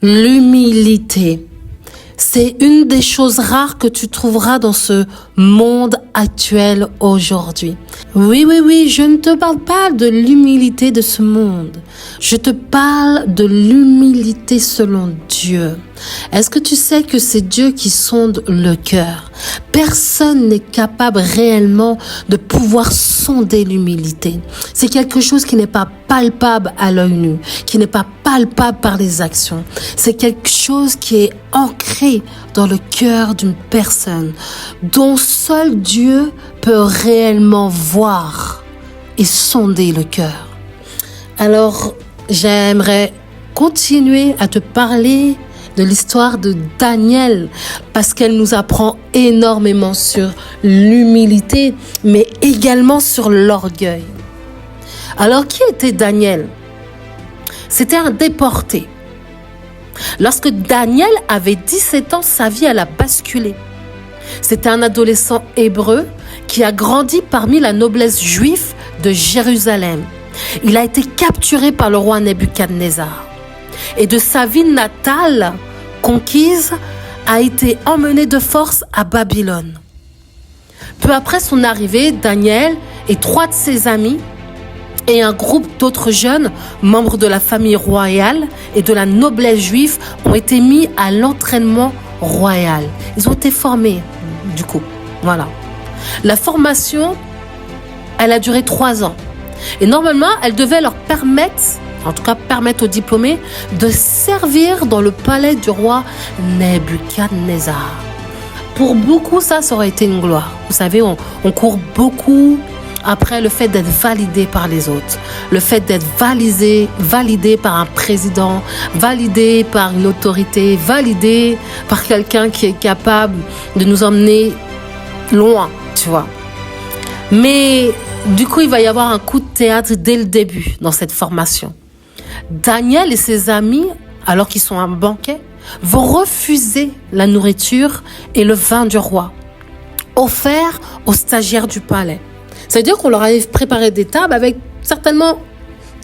L'humilité, c'est une des choses rares que tu trouveras dans ce monde actuel aujourd'hui. Oui, je ne te parle pas de l'humilité de ce monde. Je te parle de l'humilité selon Dieu. Est-ce que tu sais que c'est Dieu qui sonde le cœur? Personne n'est capable réellement de pouvoir sonder l'humilité. C'est quelque chose qui n'est pas palpable à l'œil nu, qui n'est pas palpable par les actions. C'est quelque chose qui est ancré dans le cœur d'une personne, dont seul Dieu peut réellement voir et sonder le cœur. Alors, j'aimerais continuer à te parler de l'histoire de Daniel, parce qu'elle nous apprend énormément sur l'humilité, mais également sur l'orgueil. Alors, qui était Daniel? C'était un déporté. Lorsque Daniel avait 17 ans, sa vie elle a basculé. C'était un adolescent hébreu qui a grandi parmi la noblesse juive de Jérusalem. Il a été capturé par le roi Nebuchadnezzar. Et de sa ville natale, conquise, a été emmené de force à Babylone. Peu après son arrivée, Daniel et 3 de ses amis et un groupe d'autres jeunes, membres de la famille royale et de la noblesse juive, ont été mis à l'entraînement royal. Ils ont été formés, du coup. Voilà. La formation, elle a duré 3 ans. Et normalement, elle devait leur permettre, en tout cas permettre aux diplômés, de servir dans le palais du roi Nebuchadnezzar. Pour beaucoup, ça aurait été une gloire. Vous savez, on court beaucoup après le fait d'être validé par les autres, le fait d'être validé par un président, validé par une autorité, validé par quelqu'un qui est capable de nous emmener loin, tu vois. Mais du coup, il va y avoir un coup de théâtre dès le début dans cette formation. Daniel et ses amis, alors qu'ils sont à un banquet, vont refuser la nourriture et le vin du roi, offert aux stagiaires du palais. Ça veut dire qu'on leur avait préparé des tables avec certainement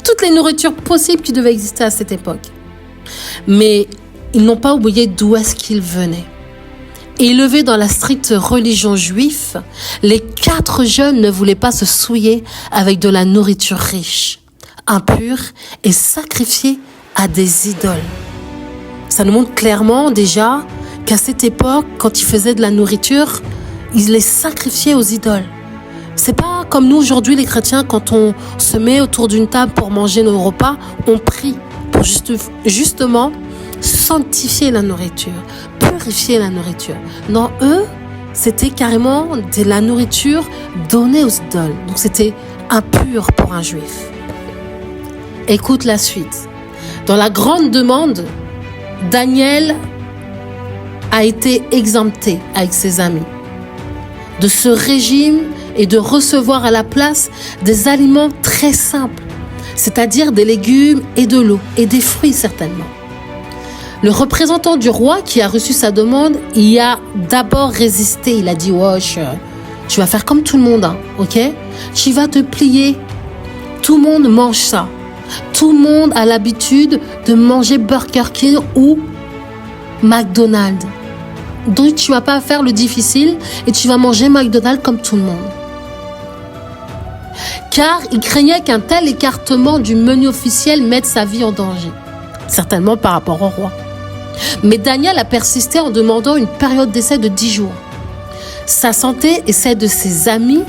toutes les nourritures possibles qui devaient exister à cette époque. Mais ils n'ont pas oublié d'où est-ce qu'ils venaient. Élevés dans la stricte religion juive, les 4 jeunes ne voulaient pas se souiller avec de la nourriture riche, impure et sacrifiée à des idoles. Ça nous montre clairement déjà qu'à cette époque, quand ils faisaient de la nourriture, ils les sacrifiaient aux idoles. C'est pas comme nous aujourd'hui les chrétiens, quand on se met autour d'une table pour manger nos repas, on prie pour justement sanctifier la nourriture, purifier la nourriture. Non, eux, c'était carrément de la nourriture donnée aux idoles. Donc c'était impur pour un juif. Écoute la suite. Dans la grande demande, Daniel a été exempté avec ses amis de ce régime et de recevoir à la place des aliments très simples, c'est-à-dire des légumes et de l'eau et des fruits certainement. Le représentant du roi qui a reçu sa demande, il a d'abord résisté. Il a dit « Wesh, tu vas faire comme tout le monde, hein, ok? Tu vas te plier. Tout le monde mange ça. Tout le monde a l'habitude de manger Burger King ou McDonald's. Donc tu vas pas faire le difficile et tu vas manger McDonald's comme tout le monde. » Car il craignait qu'un tel écartement du menu officiel mette sa vie en danger, certainement par rapport au roi. Mais Daniel a persisté en demandant une période d'essai de 10 jours. Sa santé et celle de ses amis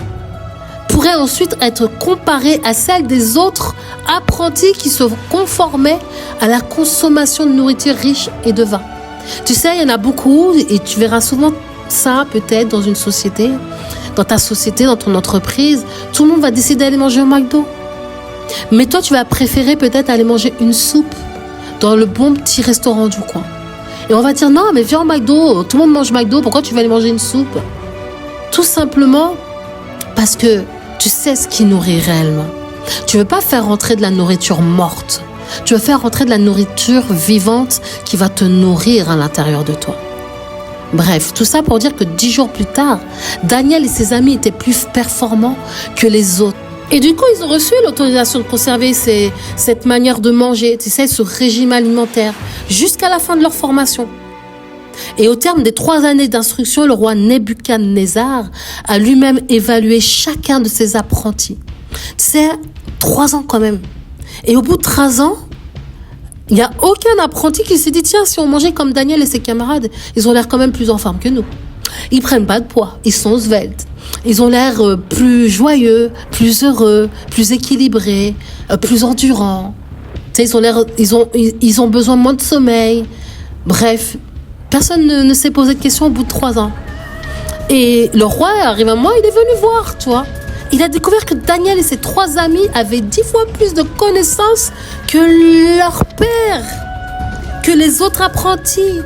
pourraient ensuite être comparées à celle des autres apprentis qui se conformaient à la consommation de nourriture riche et de vin. Tu sais, il y en a beaucoup et tu verras souvent ça peut-être dans une société, dans ta société, dans ton entreprise. Tout le monde va décider d'aller manger au McDo. Mais toi, tu vas préférer peut-être aller manger une soupe dans le bon petit restaurant du coin. Et on va dire, non, mais viens au McDo, tout le monde mange McDo, pourquoi tu vas aller manger une soupe? Tout simplement parce que tu sais ce qui nourrit réellement. Tu ne veux pas faire rentrer de la nourriture morte. Tu veux faire rentrer de la nourriture vivante qui va te nourrir à l'intérieur de toi. Bref, tout ça pour dire que 10 jours plus tard, Daniel et ses amis étaient plus performants que les autres Et du coup, ils ont reçu l'autorisation de conserver cette manière de manger, tu sais, ce régime alimentaire, jusqu'à la fin de leur formation. Et au terme des 3 années d'instruction, le roi Nebuchadnezzar a lui-même évalué chacun de ses apprentis. Tu sais, 3 ans quand même. Et au bout de 13 ans, il n'y a aucun apprenti qui s'est dit, tiens, si on mangeait comme Daniel et ses camarades, ils ont l'air quand même plus en forme que nous. Ils prennent pas de poids, ils sont sveltes. Ils ont l'air plus joyeux, plus heureux, plus équilibrés, plus endurants. Tu sais, ils ont besoin de moins de sommeil. Bref, personne ne s'est posé de questions au bout de 3 ans. Et le roi arrive un mois, il est venu voir, tu vois. Il a découvert que Daniel et ses 3 amis avaient 10 fois plus de connaissances que leur père, que les autres apprentis.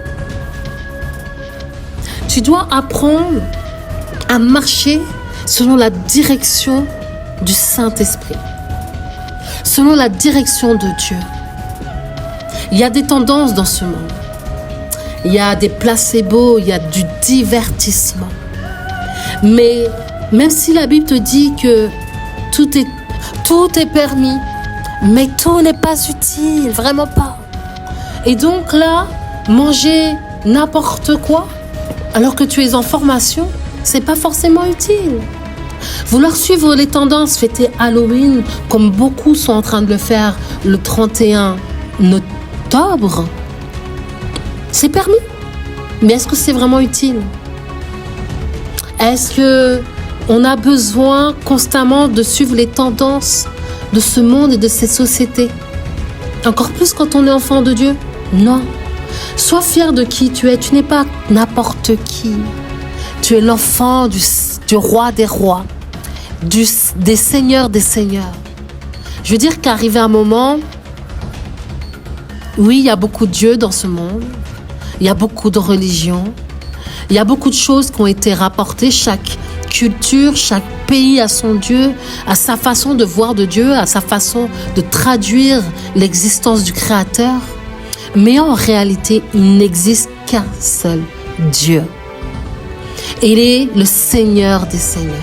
Tu dois apprendre à marcher selon la direction du Saint-Esprit, selon la direction de Dieu. Il y a des tendances dans ce monde. Il y a des placebos, il y a du divertissement. Mais même si la Bible te dit que tout est permis, mais tout n'est pas utile, vraiment pas. Et donc là, manger n'importe quoi, alors que tu es en formation, c'est pas forcément utile. Vouloir suivre les tendances, fêter Halloween, comme beaucoup sont en train de le faire le 31 octobre, c'est permis. Mais est-ce que c'est vraiment utile? Est-ce que on a besoin constamment de suivre les tendances de ce monde et de ces sociétés? Encore plus quand on est enfant de Dieu? Non. Sois fier de qui tu es. Tu n'es pas n'importe qui. Tu es l'enfant du roi des rois, des seigneurs des seigneurs. Je veux dire qu'arrivé un moment, oui, il y a beaucoup de dieux dans ce monde. Il y a beaucoup de religions. Il y a beaucoup de choses qui ont été rapportées. Chaque culture, chaque pays a son Dieu, a sa façon de voir de Dieu, a sa façon de traduire l'existence du Créateur. Mais en réalité, il n'existe qu'un seul Dieu. Il est le Seigneur des Seigneurs.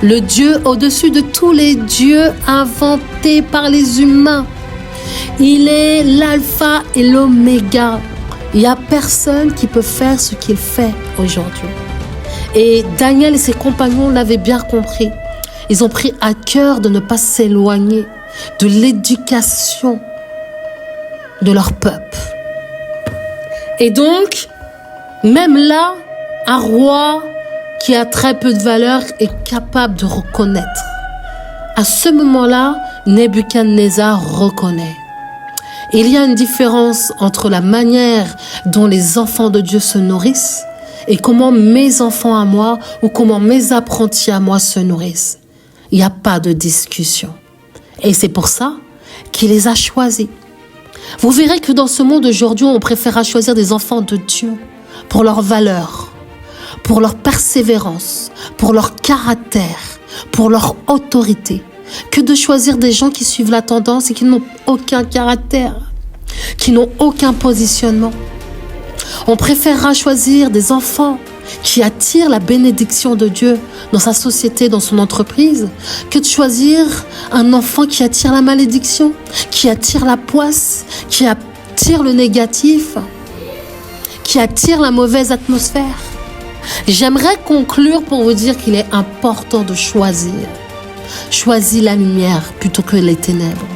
Le Dieu au-dessus de tous les dieux inventés par les humains. Il est l'alpha et l'oméga. Il n'y a personne qui peut faire ce qu'il fait aujourd'hui. Et Daniel et ses compagnons l'avaient bien compris. Ils ont pris à cœur de ne pas s'éloigner de l'éducation de leur peuple. Et donc, même là, un roi qui a très peu de valeur est capable de reconnaître. À ce moment-là, Nebuchadnezzar reconnaît. Il y a une différence entre la manière dont les enfants de Dieu se nourrissent et comment mes enfants à moi ou comment mes apprentis à moi se nourrissent. Il n'y a pas de discussion. Et c'est pour ça qu'il les a choisis. Vous verrez que dans ce monde aujourd'hui, on préférera choisir des enfants de Dieu pour leur valeur, pour leur persévérance, pour leur caractère, pour leur autorité, que de choisir des gens qui suivent la tendance et qui n'ont aucun caractère, qui n'ont aucun positionnement. On préférera choisir des enfants qui attirent la bénédiction de Dieu dans sa société, dans son entreprise, que de choisir un enfant qui attire la malédiction, qui attire la poisse, qui attire le négatif, qui attire la mauvaise atmosphère. J'aimerais conclure pour vous dire qu'il est important de choisir. Choisis la lumière plutôt que les ténèbres.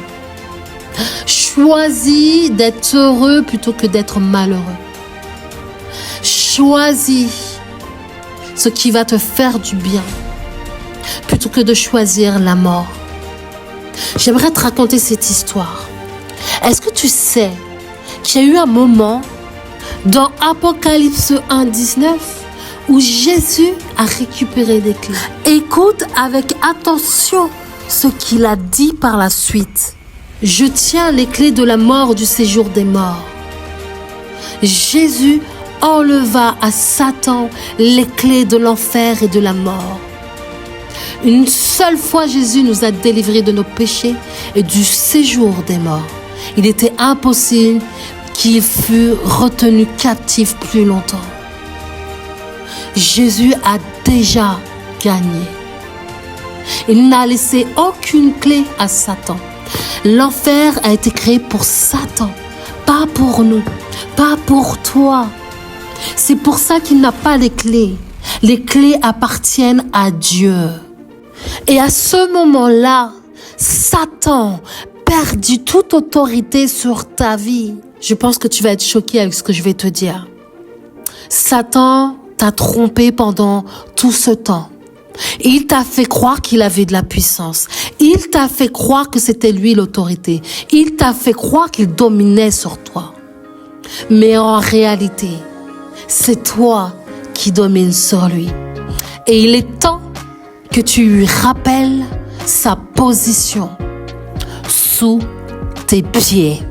Choisis d'être heureux plutôt que d'être malheureux. Choisis ce qui va te faire du bien plutôt que de choisir la mort. J'aimerais te raconter cette histoire. Est-ce que tu sais qu'il y a eu un moment dans Apocalypse 1:19 où Jésus a récupéré des clés? Écoute avec attention ce qu'il a dit par la suite. Je tiens les clés de la mort, du séjour des morts. Jésus enleva à Satan les clés de l'enfer et de la mort. Une seule fois, Jésus nous a délivrés de nos péchés et du séjour des morts. Il était impossible qu'il fût retenu captif plus longtemps. Jésus a déjà gagné. Il n'a laissé aucune clé à Satan. L'enfer a été créé pour Satan, pas pour nous, pas pour toi. C'est pour ça qu'il n'a pas les clés. Les clés appartiennent à Dieu. Et à ce moment-là, Satan perdit toute autorité sur ta vie. Je pense que tu vas être choqué avec ce que je vais te dire. Satan t'a trompé pendant tout ce temps. Il t'a fait croire qu'il avait de la puissance. Il t'a fait croire que c'était lui l'autorité. Il t'a fait croire qu'il dominait sur toi. Mais en réalité, c'est toi qui domines sur lui. Et il est temps que tu lui rappelles sa position sous tes pieds.